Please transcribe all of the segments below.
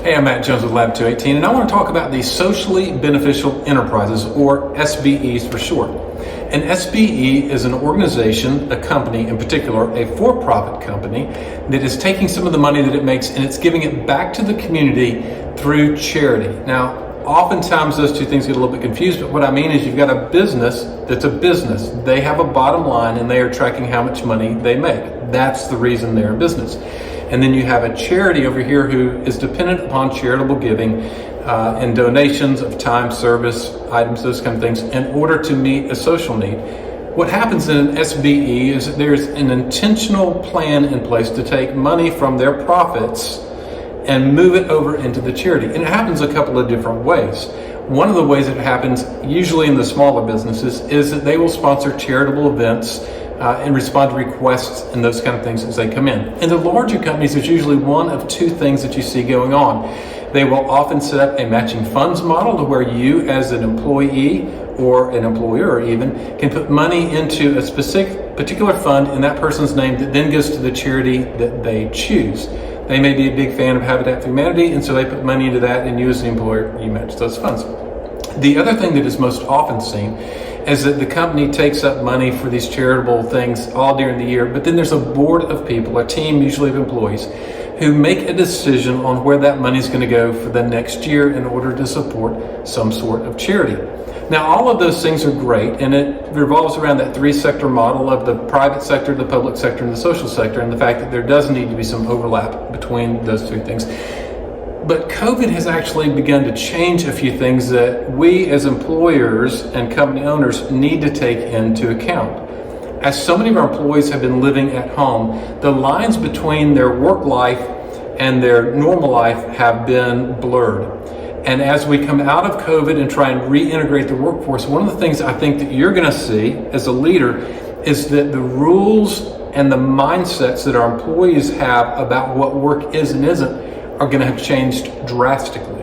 Hey, I'm Matt Jones with Lab 218, and I want to talk about the socially beneficial enterprises, or SBEs for short. An SBE is an organization, a company in particular, a for-profit company that is taking some of the money that it makes and it's giving it back to the community through charity. Now, oftentimes those two things get a little bit confused, but what I mean is you've got a business that's a business. They have a bottom line and they are tracking how much money they make. That's the reason they're in business. And then you have a charity over here who is dependent upon charitable giving and donations of time, service, items, those kind of things in order to meet a social need. What happens in an SBE is that there's an intentional plan in place to take money from their profits and move it over into the charity. And it happens a couple of different ways. One of the ways it happens, usually in the smaller businesses, is that they will sponsor charitable events and respond to requests and those kind of things as they come in. In the larger companies, there's usually one of two things that you see going on. They will often set up a matching funds model to where you as an employee or an employer even can put money into a specific particular fund in that person's name that then goes to the charity that they choose. They may be a big fan of Habitat for Humanity, and so they put money into that, and you as the employer, you match those funds. The other thing that is most often seen is that the company takes up money for these charitable things all during the year, but then there's a board of people, a team usually of employees, who make a decision on where that money is going to go for the next year in order to support some sort of charity. Now, all of those things are great, and it revolves around that three-sector model of the private sector, the public sector, and the social sector, and the fact that there does need to be some overlap between those two things. But COVID has actually begun to change a few things that we as employers and company owners need to take into account. As so many of our employees have been living at home, the lines between their work life and their normal life have been blurred. And as we come out of COVID and try and reintegrate the workforce, one of the things I think that you're going to see as a leader is that the rules and the mindsets that our employees have about what work is and isn't are going to have changed drastically.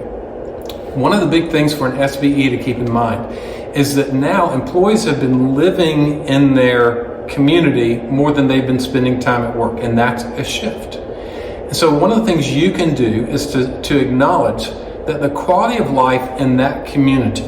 One of the big things for an SBE to keep in mind is that now employees have been living in their community more than they've been spending time at work, and that's a shift. And so one of the things you can do is to acknowledge that the quality of life in that community,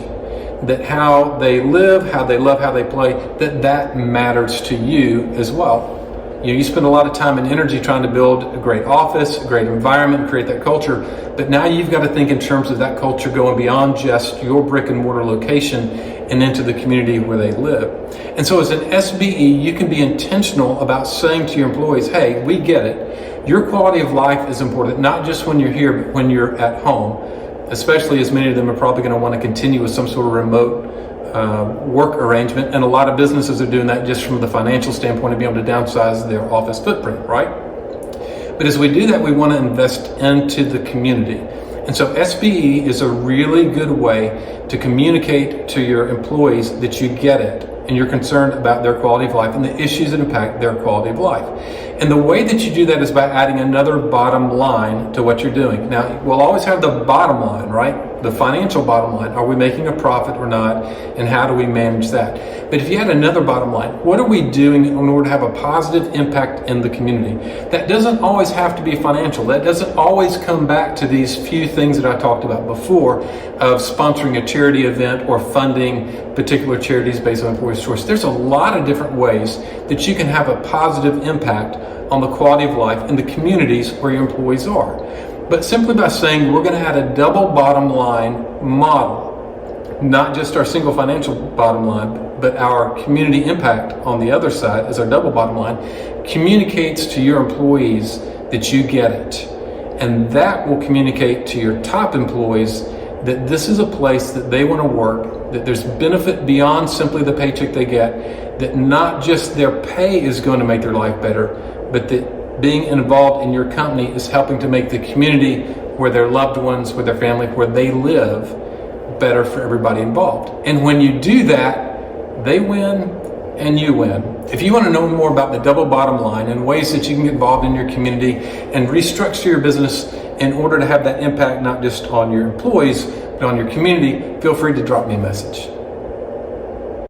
that how they live, how they love, how they play, that matters to you as well. You spend a lot of time and energy trying to build a great office, a great environment, create that culture, but now you've got to think in terms of that culture going beyond just your brick and mortar location and into the community where they live. And so as an SBE, you can be intentional about saying to your employees, hey, we get it. Your quality of life is important, not just when you're here, but when you're at home, especially as many of them are probably going to want to continue with some sort of remote work arrangement, and a lot of businesses are doing that just from the financial standpoint of being able to downsize their office footprint, right? But as we do that, we want to invest into the community. And so SBE is a really good way to communicate to your employees that you get it and you're concerned about their quality of life and the issues that impact their quality of life. And the way that you do that is by adding another bottom line to what you're doing. Now, we'll always have the bottom line, right? The financial bottom line. Are we making a profit or not? And how do we manage that? But if you had another bottom line, what are we doing in order to have a positive impact in the community? That doesn't always have to be financial. That doesn't always come back to these few things that I talked about before of sponsoring a charity event or funding particular charities based on employee choice. There's a lot of different ways that you can have a positive impact on the quality of life in the communities where your employees are. But simply by saying we're going to add a double bottom line model, not just our single financial bottom line, but our community impact on the other side as our double bottom line, communicates to your employees that you get it. And that will communicate to your top employees that this is a place that they want to work, that there's benefit beyond simply the paycheck they get, that not just their pay is going to make their life better, but that being involved in your company is helping to make the community where their loved ones, where their family, where they live, better for everybody involved. And when you do that, they win and you win. If you want to know more about the double bottom line and ways that you can get involved in your community and restructure your business in order to have that impact not just on your employees, but on your community, feel free to drop me a message.